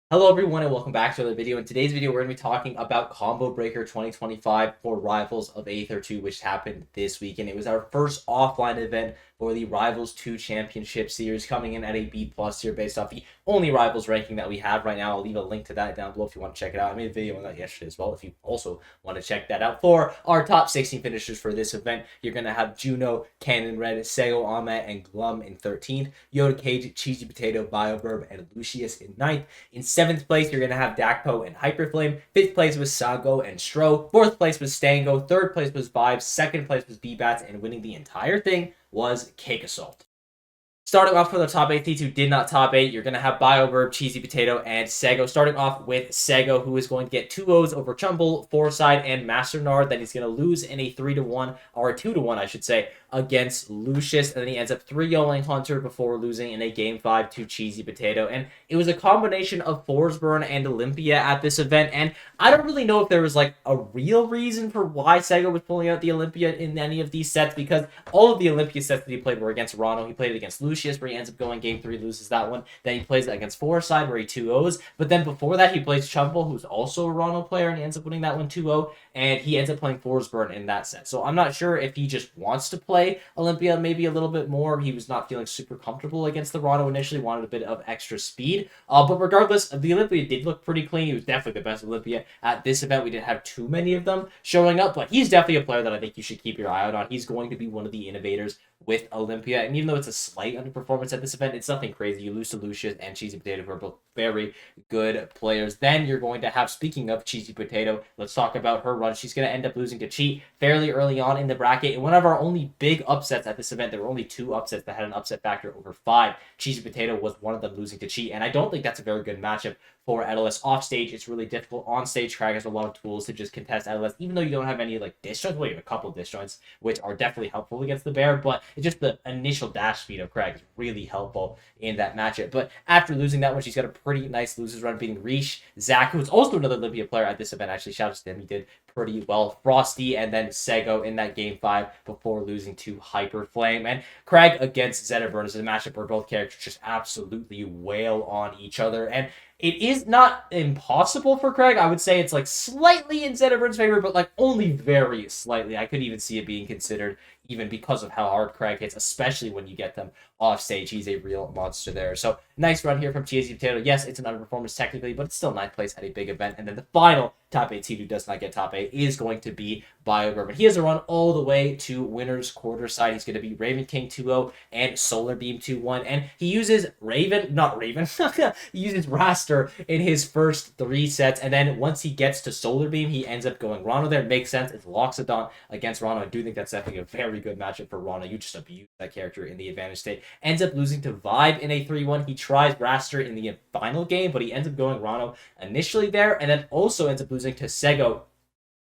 Hello everyone and welcome back to another video. In today's video, we're going to be talking about Combo Breaker 2025 for Rivals of Aether 2, which happened this week. And it was our first offline event for the Rivals 2 Championship Series, coming in at a B+ here based off the only Rivals ranking that we have right now. I'll leave a link to that down below if you want to check it out. I made a video on that yesterday as well if you also want to check that out. For our top 16 finishers for this event, you're going to have Juno, Cannon Red, Sego, Ahmet, and Glum in 13th, Yoda Cage, Cheesy Potato, Bioburb, and Lucius in 9th. In 7th place, you're going to have Dakpo and Hyperflame. 5th place was Sago and Stro. 4th place was Stango. 3rd place was Vibes. 2nd place was B-Bats. And winning the entire thing was Cake Assault. Starting off for the top 8, these who did not top 8, you're going to have Bioverb, Cheesy Potato, and Sego. Starting off with Sego, who is going to get 2 O's over Chumble, Foresight, and Master Nard. Then he's going to lose in a 3-1, or a 2-1, I should say, against Lucius. And then he ends up 3-0ing Hunter before losing in a Game 5 to Cheesy Potato. And it was a combination of Forsburn and Olympia at this event. And I don't really know if there was like a real reason for why Sego was pulling out the Olympia in any of these sets, because all of the Olympia sets that he played were against Rano. He played it against Lucius, where he ends up going Game 3, loses that one. Then he plays it against Foresight, where he 2-0s. But then before that, he plays Chumble, who's also a Rano player, and he ends up winning that one 2-0. And he ends up playing Forsburn in that set. So I'm not sure if he just wants to play Olympia maybe a little bit more. He was not feeling super comfortable against the Rano initially, wanted a bit of extra speed. But regardless, the Olympia did look pretty clean. He was definitely the best Olympia at this event. We didn't have too many of them showing up, but he's definitely a player that I think you should keep your eye out on. He's going to be one of the innovators with Olympia, and even though it's a slight underperformance at this event, it's nothing crazy. You lose to Lucius and Cheesy Potato, who are both very good players. Then you're going to have, speaking of Cheesy Potato, let's talk about her run. She's going to end up losing to Cheat fairly early on in the bracket. And one of our only big upsets at this event, there were only 2 upsets that had an upset factor over 5. Cheesy Potato was one of them, losing to Cheat, and I don't think that's a very good matchup for LS. Off stage, it's really difficult. On stage, Crag has a lot of tools to just contest LS, even though you don't have any like disjoints. Well, you have a couple disjoints, which are definitely helpful against the bear, but it's just the initial dash speed of Crag is really helpful in that matchup. But after losing that one, she's got a pretty nice losers run, beating Rish, Zach, who's also another Olympia player at this event. Actually, shout out to him, he did pretty well. Frosty, and then Sego in that Game 5 before losing to Hyperflame. And Crag against Zetaburn is a matchup where both characters just absolutely wail on each other. And it is not impossible for Craig. I would say it's like slightly in Zetterburn's favor, but like only very slightly. I could even see it being considered, even because of how hard Craig hits, especially when you get them off stage. He's a real monster there. So nice run here from Cheesy Potato. Yes, it's an underperformance technically, but it's still 9th place at a big event. And then the final top 8 team who does not get top 8 is going to be Bioburb. He has a run all the way to winner's quarter side. He's going to be Raven King 2-0 and Solar Beam 2-1. And he uses he uses Raster in his first 3 sets. And then once he gets to Solar Beam, he ends up going Rano there. Makes sense. It's Loxodon against Rano. I do think that's definitely a very good matchup for Rano. You just abuse that character in the advantage state. Ends up losing to Vibe in a 3-1. He tries Raster in the final game, but he ends up going Rano initially there, and then also ends up losing to Sego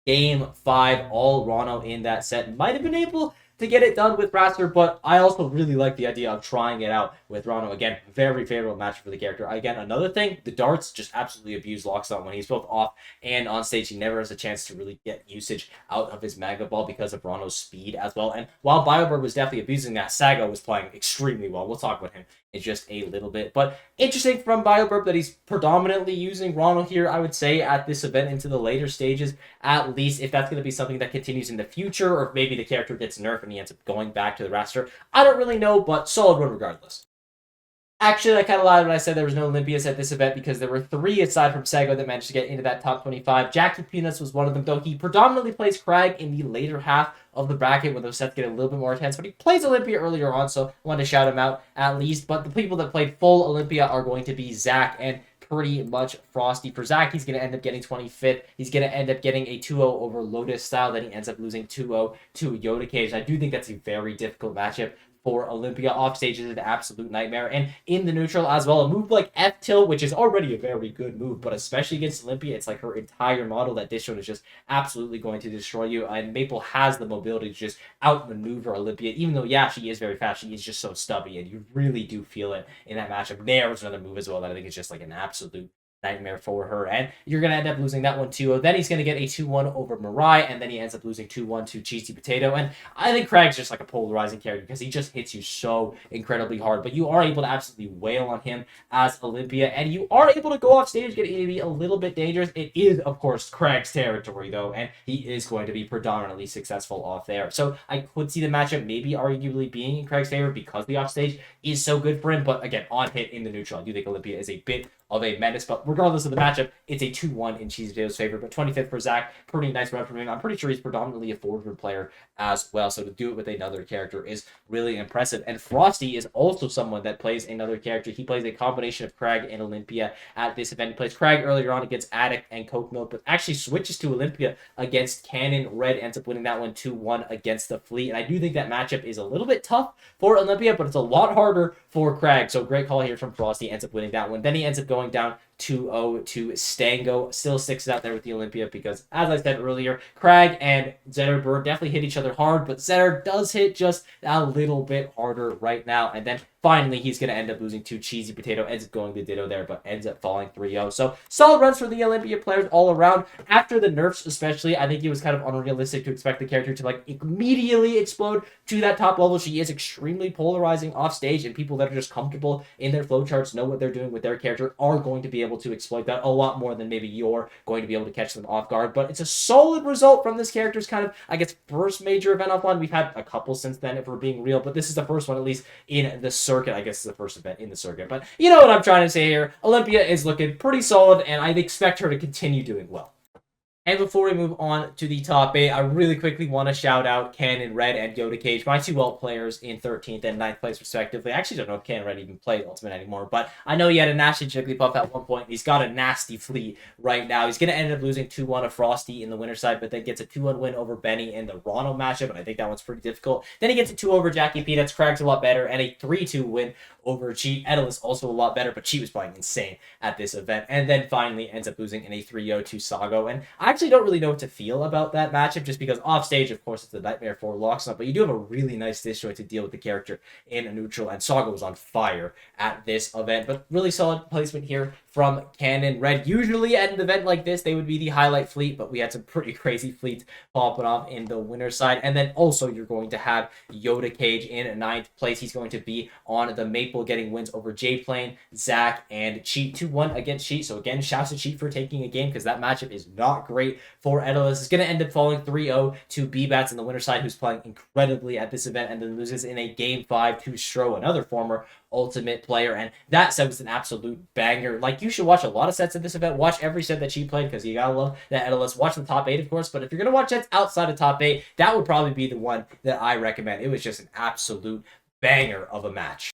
Game 5, all Rano in that set. Might have been able to get it done with Raster, but I also really like the idea of trying it out with Rano. Again, very favorable match for the character. Again, another thing, the darts just absolutely abuse Loxodon when he's both off and on stage. He never has a chance to really get usage out of his Magma Ball because of Rano's speed as well. And while Bioburb was definitely abusing that, Sago was playing extremely well. We'll talk about him in just a little bit. But interesting from Bioburb that he's predominantly using Rano here, I would say, at this event into the later stages, at least. If that's going to be something that continues in the future, or if maybe the character gets nerfed and he ends up going back to the Raster, I don't really know, but solid run regardless. Actually, I kind of lied when I said there was no Olympias at this event, because there were 3 aside from Sego that managed to get into that top 25. Jackie Peanuts was one of them, though he predominantly plays Crag in the later half of the bracket when those sets get a little bit more intense, but he plays Olympia earlier on, so I wanted to shout him out at least. But the people that played full Olympia are going to be Zach and pretty much Frosty. For Zach, he's going to end up getting 25th. He's going to end up getting a 2-0 over Lotus Style. Then he ends up losing 2-0 to Yoda Cage. I do think that's a very difficult matchup for Olympia. Off stage is an absolute nightmare. And in the neutral as well, a move like F-Tilt, which is already a very good move, but especially against Olympia, it's like her entire model that Dishon is just absolutely going to destroy you. And Maple has the mobility to just outmaneuver Olympia, even though, yeah, she is very fast. She is just so stubby, and you really do feel it in that matchup. There was another move as well that I think is just like an absolute nightmare for her. And you're going to end up losing that one 2-0. Then he's going to get a 2-1 over Mirai, and then he ends up losing 2-1 to Cheesy Potato. And I think Craig's just like a polarizing character because he just hits you so incredibly hard. But you are able to absolutely wail on him as Olympia, and you are able to go off stage, getting to be a little bit dangerous. It is, of course, Craig's territory, though, and he is going to be predominantly successful off there. So I could see the matchup maybe arguably being in Craig's favor because the offstage is so good for him. But again, on hit in the neutral, I do think Olympia is a bit of a menace. But regardless of the matchup, it's a 2-1 in Cheesy Potato's favor. But 25th for Zach, pretty nice run from him. I'm pretty sure he's predominantly a forward player as well. So to do it with another character is really impressive. And Frosty is also someone that plays another character. He plays a combination of Crag and Olympia at this event. He plays Crag earlier on against Addict and Coke Milk, but actually switches to Olympia against Cannon. Red ends up winning that one 2-1 against the Fleet. And I do think that matchup is a little bit tough for Olympia, but it's a lot harder for Crag. So great call here from Frosty. Ends up winning that one. Then he ends up going down 2-0 to Stango. Still sticks out there with the Olympia because, as I said earlier, Crag and Zetter Bird definitely hit each other hard, but Zetter does hit just a little bit harder right now. And then finally, he's going to end up losing to Cheesy Potato. Ends up going to Ditto there, but ends up falling 3-0. So solid runs for the Olympia players all around. After the nerfs especially, I think it was kind of unrealistic to expect the character to like immediately explode to that top level. She is extremely polarizing off stage, and people that are just comfortable in their flowcharts, know what they're doing with their character, are going to be able to exploit that a lot more than maybe you're going to be able to catch them off guard. But it's a solid result from this character's kind of, I guess, first major event offline. We've had a couple since then, if we're being real, but this is the first one, at least in the circuit. I guess it's the first event in the circuit, but you know what I'm trying to say here. Olympia is looking pretty solid, and I expect her to continue doing well. And before we move on to the top 8, I really quickly want to shout out Cannon Red and Yoda Cage, my two alt players in 13th and 9th place respectively. I actually don't know if Cannon Red even played Ultimate anymore, but I know he had a nasty Jigglypuff at one point. He's got a nasty Fleet right now. He's going to end up losing 2-1 to Frosty in the winner side, but then gets a 2-1 win over Benny in the Ronald matchup, and I think that one's pretty difficult. Then he gets a 2 over Jackie P. That's Craig's a lot better, and a 3-2 win over Cheat. Edel is also a lot better, but Cheat was playing insane at this event. And then finally ends up losing in a 3-0 to Sago. And I actually don't really know what to feel about that matchup, just because off stage, of course, it's the Nightmare 4 Locksnut, but you do have a really nice disjoint to deal with the character in a neutral, and Sago was on fire at this event. But really solid placement here from Cannon Red. Usually at an event like this, they would be the highlight fleet, but we had some pretty crazy fleets popping off in the winner side. And then also you're going to have Yoda Cage in 9th place. He's going to be on the Maple, getting wins over J-Plane, Zach, and Cheat. 2-1 against Cheat. So again, shouts to Cheat for taking a game, because that matchup is not great for Edelus. Is going to end up falling 3-0 to B-Bats in the winner side, who's playing incredibly at this event, and then loses in a game 5 to Stro, another former Ultimate player. And that set was an absolute banger. Like, you should watch a lot of sets at this event. Watch every set that she played, because you gotta love that Edelus. Watch the top 8, of course, but if you're gonna watch sets outside of top 8, that would probably be the one that I recommend. It was just an absolute banger of a match.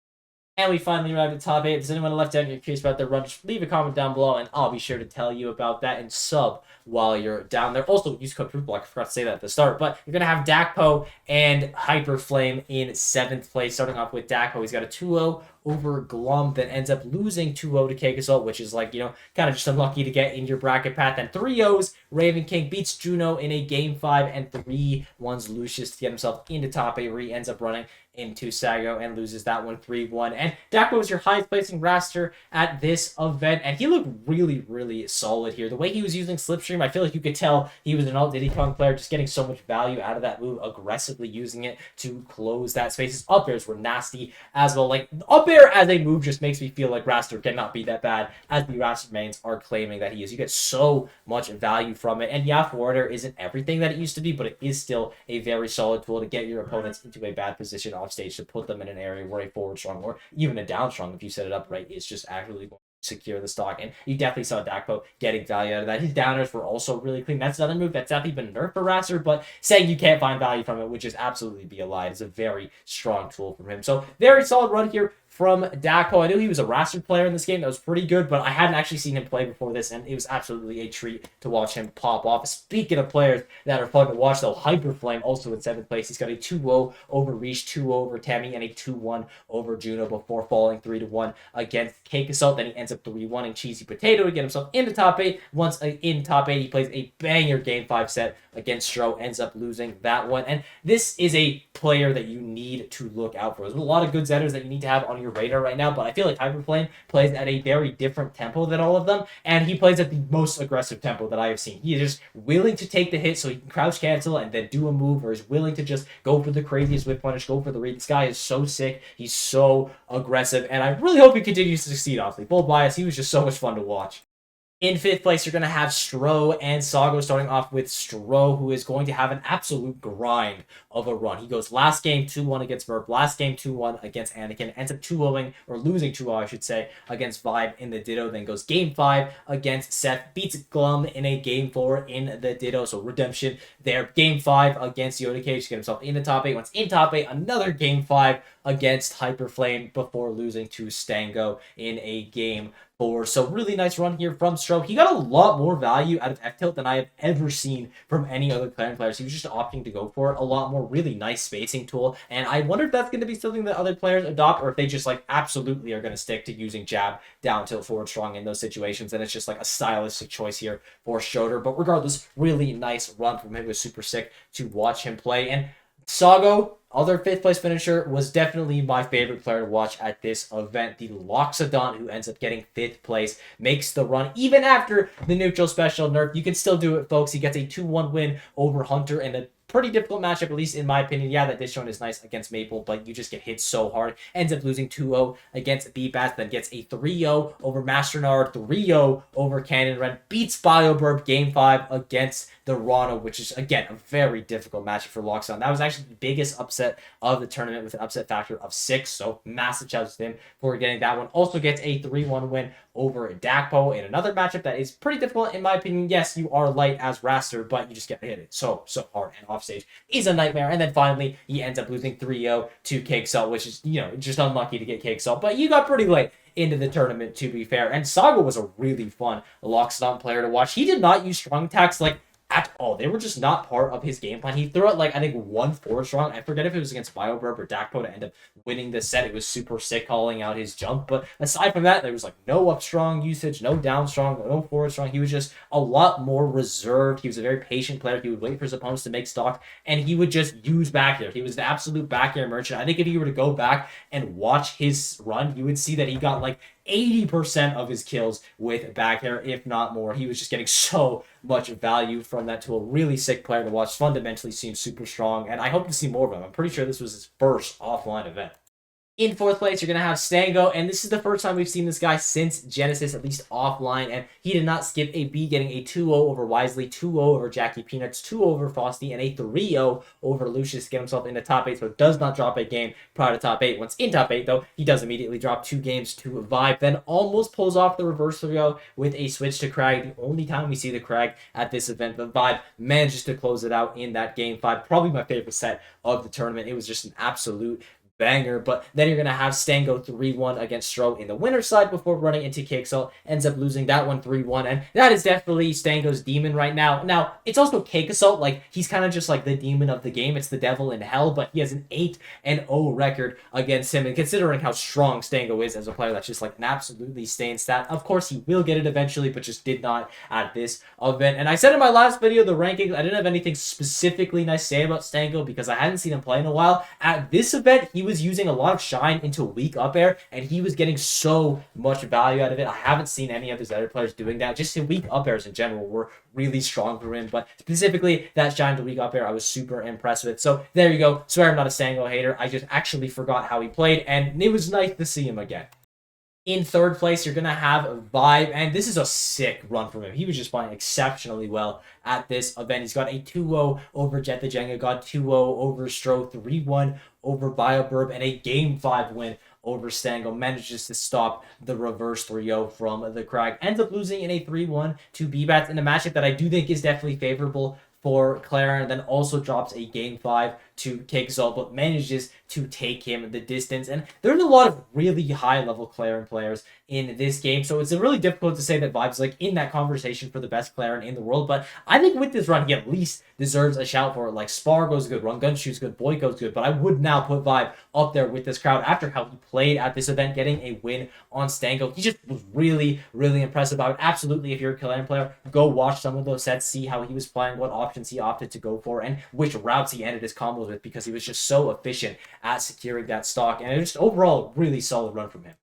And we finally arrived at top 8. If there's anyone left out and you're curious about their run, just leave a comment down below, and I'll be sure to tell you about that, and sub while you're down there. Also, use code ProofBlock. I forgot to say that at the start, but you're going to have Dakpo and Hyperflame in 7th place. Starting off with Dakpo, he's got a 2-0 over Glum, that ends up losing 2-0 to Kakasol, which is like, you know, kind of just unlucky to get in your bracket path. Then 3-0s, Raven King beats Juno in a game 5, and 3-1s Lucius to get himself into top 8, where he ends up running into Sago and loses that one 3-1. And Dakpo was your highest placing raster at this event, and he looked really, really solid here. The way he was using Slipstream, I feel like you could tell he was an alt Diddy Kong player, just getting so much value out of that move, aggressively using it to close that space. His up airs were nasty as well. Like, up air as a move just makes me feel like Raster cannot be that bad, as the Raster mains are claiming that he is. You get so much value from it, and yeah, forward air isn't everything that it used to be, but it is still a very solid tool to get your opponents into a bad position off stage, to put them in an area where a forward strong or even a down strong, if you set it up right, is just actually going to secure the stock. And you definitely saw Dakpo getting value out of that. His downers were also really clean. That's another move that's definitely been nerfed for Raster, but saying you can't find value from it would just absolutely be a lie. It's a very strong tool from him. So very solid run here from Dakpo. I knew he was a Raster player in this game. That was pretty good, but I hadn't actually seen him play before this, and it was absolutely a treat to watch him pop off. Speaking of players that are fun to watch, though, Hyperflame also in 7th place. He's got a 2-0 over Reach, 2-0 over Tammy, and a 2-1 over Juno before falling 3-1 against Cake Assault. Then he ends up 3-1 in Cheesy Potato to get himself into top 8. Once in top 8, he plays a banger game 5 set against Stro, ends up losing that one. And this is a player that you need to look out for. There's a lot of good Zetters that you need to have on your your radar right now, but I feel like Hyperplane plays at a very different tempo than all of them, and he plays at the most aggressive tempo that I have seen. He is just willing to take the hit so he can crouch cancel and then do a move, or is willing to just go for the craziest whip punish, go for the read. This guy is so sick. He's so aggressive, and I really hope he continues to succeed, honestly. Full bias, he was just so much fun to watch. In 5th place, you're going to have Stro and Sago, starting off with Stro, who is going to have an absolute grind of a run. He goes last game 2-1 against Merp, last game 2-1 against Anakin, ends up 2-0ing, or losing 2-0, I should say, against Vibe in the Ditto, then goes game 5 against Seth, beats Glum in a game 4 in the Ditto, so redemption there. Game 5 against Yoda Cage to get himself in the top 8. Once in top 8, another game 5 against Hyperflame before losing to Stango in a game 4. So really nice run here from Stro. He got a lot more value out of F-Tilt than I have ever seen from any other Clarion players. He was just opting to go for it a lot more. Really nice spacing tool. And I wonder if that's going to be something that other players adopt, or if they just like absolutely are going to stick to using jab, down tilt, forward strong in those situations. And it's just like a stylistic choice here for Schroeder. But regardless, really nice run from him. It was super sick to watch him play. And Sago, other 5th place finisher, was definitely my favorite player to watch at this event. The Loxodon, who ends up getting 5th place, makes the run even after the neutral special nerf. You can still do it, folks. He gets a 2-1 win over Hunter in a pretty difficult matchup, at least in my opinion. Yeah, that Dishon is nice against Maple, but you just get hit so hard. Ends up losing 2-0 against B-Bats, then gets a 3-0 over Masternard, 3-0 over Cannon Ren, beats BioBurb game 5 against the Rana, which is, again, a very difficult matchup for Loxodon. That was actually the biggest upset of the tournament with an upset factor of 6, so massive shout out to him for getting that one. Also gets a 3-1 win over Dakpo in another matchup that is pretty difficult, in my opinion. Yes, you are light as Raster, but you just get hit so hard, and offstage is a nightmare. And then finally, he ends up losing 3-0 to Cake Salt, which is, just unlucky to get Cake Salt, but you got pretty late into the tournament, to be fair. And Sago was a really fun Loxodon player to watch. He did not use strong attacks at all. They were just not part of his game plan. He threw out, I think, 1 forward strong. I forget if it was against BioBurb or Dakpo to end up winning the set. It was super sick calling out his jump. But aside from that, there was, no up strong usage, no down strong, no forward strong. He was just a lot more reserved. He was a very patient player. He would wait for his opponents to make stock, and he would just use back air. He was the absolute back air merchant. I think if you were to go back and watch his run, you would see that he got, 80% of his kills with back air, if not more. He was just getting so much value from that tool. Really sick player to watch. Fundamentally seems super strong, and I hope to see more of him. I'm pretty sure this was his first offline event. In 4th place, you're going to have Stango, and this is the first time we've seen this guy since Genesis, at least offline, and he did not skip a B, getting a 2-0 over Wisely, 2-0 over Jackie Peanuts, 2-0 over Frosty, and a 3-0 over Lucius to get himself in the top 8, so does not drop a game prior to top 8. Once in top 8, though, he does immediately drop 2 games to Vibe, then almost pulls off the reverse 3-0 with a switch to Crag, the only time we see the Crag at this event, but Vibe manages to close it out in that game 5, probably my favorite set of the tournament. It was just an absolute banger. But then you're going to have Stango 3-1 against Stro in the winner's side before running into Cakesalt. Ends up losing that one 3-1. And that is definitely Stango's demon right now. Now, it's also Cakesalt. He's kind of just the demon of the game. It's the devil in hell. But he has an 8-0 record against him. And considering how strong Stango is as a player, that's just an absolutely staying stat. Of course, he will get it eventually, but just did not at this event. And I said in my last video, the rankings, I didn't have anything specifically nice to say about Stango because I hadn't seen him play in a while. At this event, he was using a lot of shine into weak up air, and he was getting so much value out of it. I haven't seen any of his other players doing that. Just weak up airs in general were really strong for him, but specifically that shine to weak up air I was super impressed with. So there you go. Swear I'm not a Stango hater. I just actually forgot how he played, and it was nice to see him again. In 3rd place, you're going to have Vibe, and this is a sick run from him. He was just playing exceptionally well at this event. He's got a 2-0 over Jet the Jenga, got 2-0 over Stro, 3-1 over BioBurb, and a Game 5 win over Stango. Manages to stop the reverse 3-0 from the Crag. Ends up losing in a 3-1 to B-Bats in a matchup that I do think is definitely favorable for Claren, then also drops a Game 5 to Cakesalt, but manages to take him the distance. And there's a lot of really high-level Claren players in this game, so it's really difficult to say that Vibe's in that conversation for the best Claren in the world, but I think with this run, he at least deserves a shout for it. Spargo's good, Run Gun Shoot's good, Boyko's good, but I would now put Vibe up there with this crowd after how he played at this event, getting a win on Stango. He just was really, really impressive. I would absolutely, if you're a Claren player, go watch some of those sets, see how he was playing, what options options he opted to go for and which routes he ended his combos with, because he was just so efficient at securing that stock. And it was just overall a really solid run from him.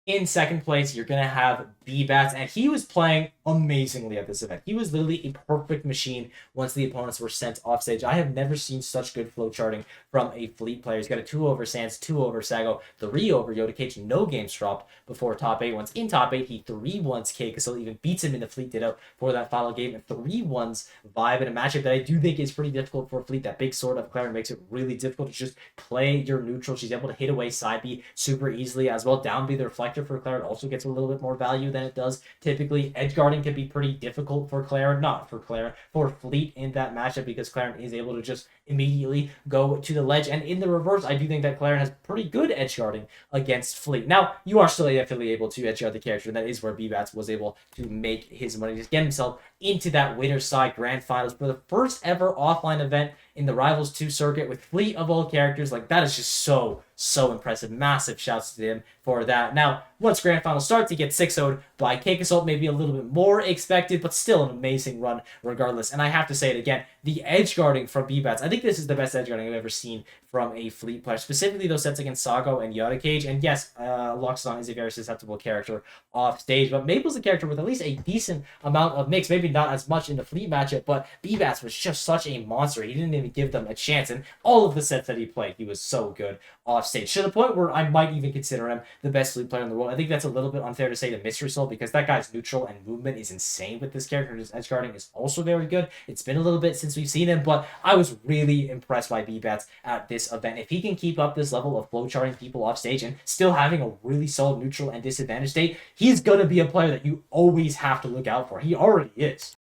In second place, you're going to have B-Bats, and he was playing amazingly at this event. He was literally a perfect machine once the opponents were sent off stage. I have never seen such good flow charting from a Fleet player. He's got a 2 over Sans, 2 over Sago, 3 over Yoda Cage, no games dropped before top 8. Once in top 8, he 3-1s K, so even beats him in the Fleet ditto for that final game, and 3-1s Vibe in a matchup that I do think is pretty difficult for Fleet. That big sword of Claren makes it really difficult to just play your neutral. She's able to hit away side B super easily as well. Down B the Reflector for Claren also gets a little bit more value than it does typically. Edge guarding can be pretty difficult for Claren, not for Claren, for Fleet in that matchup, because Claren is able to just immediately go to the ledge. And in the reverse, I do think that Claren has pretty good edge guarding against Fleet. Now, you are still definitely able to edge guard the character, and that is where B-Bats was able to make his money, just get himself into that winner's side grand finals for the first ever offline event in the Rivals 2 circuit with Fleet of all characters. Like, that is just so impressive. Massive shouts to him for that. Now, once grand final starts, he gets 6-0'd by Cake Assault, maybe a little bit more expected, but still an amazing run regardless. And I have to say it again, the edge guarding from B-Bats, I think this is the best edge guarding I've ever seen from a Fleet player, specifically those sets against Sago and Yoda Cage. And yes, Loxodon is a very susceptible character off stage, but Maple's a character with at least a decent amount of mix, maybe not as much in the Fleet matchup, but B-Bats was just such a monster. He didn't even give them a chance, and all of the sets that he played, he was so good off stage, to the point where I might even consider him the best Fleet player in the world. I think that's a little bit unfair to say to Mystery Soul, because that guy's neutral and movement is insane with this character. His edge guarding is also very good. It's been a little bit since we've seen him, but I was really impressed by B-Bats at this event. If he can keep up this level of flow charting people off stage and still having a really solid neutral and disadvantage state, he's going to be a player that you always have to look out for. He already is.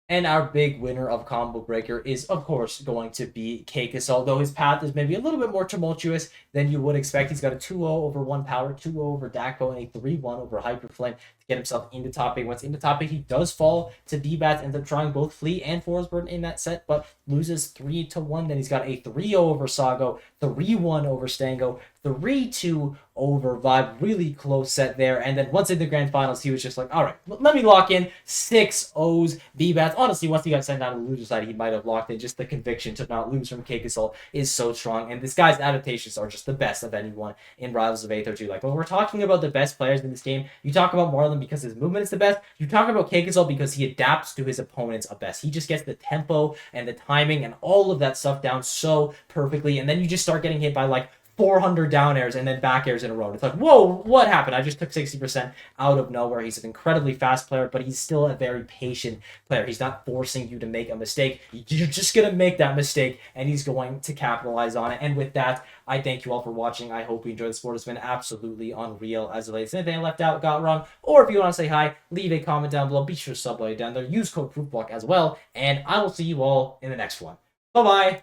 And our big winner of Combo Breaker is, of course, going to be Cake Assault, though his path is maybe a little bit more tumultuous than you would expect. He's got a 2-0 over 1 Power, 2-0 over Dakpo, and a 3-1 over Hyper Flame to get himself into top 8. Once into top 8, he does fall to B-Bats, ends up trying both Fleet and Forest Burden in that set, but loses 3-1. Then he's got a 3-0 over Sago, 3-1 over Stango, 3-2 over Vibe. Really close set there. And then once in the grand finals, he was just like, all right, let me lock in 6-0s B-Bats. Honestly, once he got sent down to the loser side, he might have locked in. Just the conviction to not lose from Cake Assault is so strong. And this guy's adaptations are just the best of anyone in Rivals of Aether 2. Like, when we're talking about the best players in this game, you talk about Marlon because his movement is the best. You talk about Cake Assault because he adapts to his opponents a best. He just gets the tempo and the timing and all of that stuff down so perfectly. And then you just start getting hit by like 400 down airs and then back airs in a row. It's like, whoa, what happened? I just took 60% out of nowhere. He's an incredibly fast player, but he's still a very patient player. He's not forcing you to make a mistake. You're just going to make that mistake, and he's going to capitalize on it. And with that, I thank you all for watching. I hope you enjoyed the sport. It's been absolutely unreal as of late. If anything I left out, got wrong, or if you want to say hi, leave a comment down below. Be sure to sub down there. Use code ProofBlock as well, and I will see you all in the next one. Bye-bye.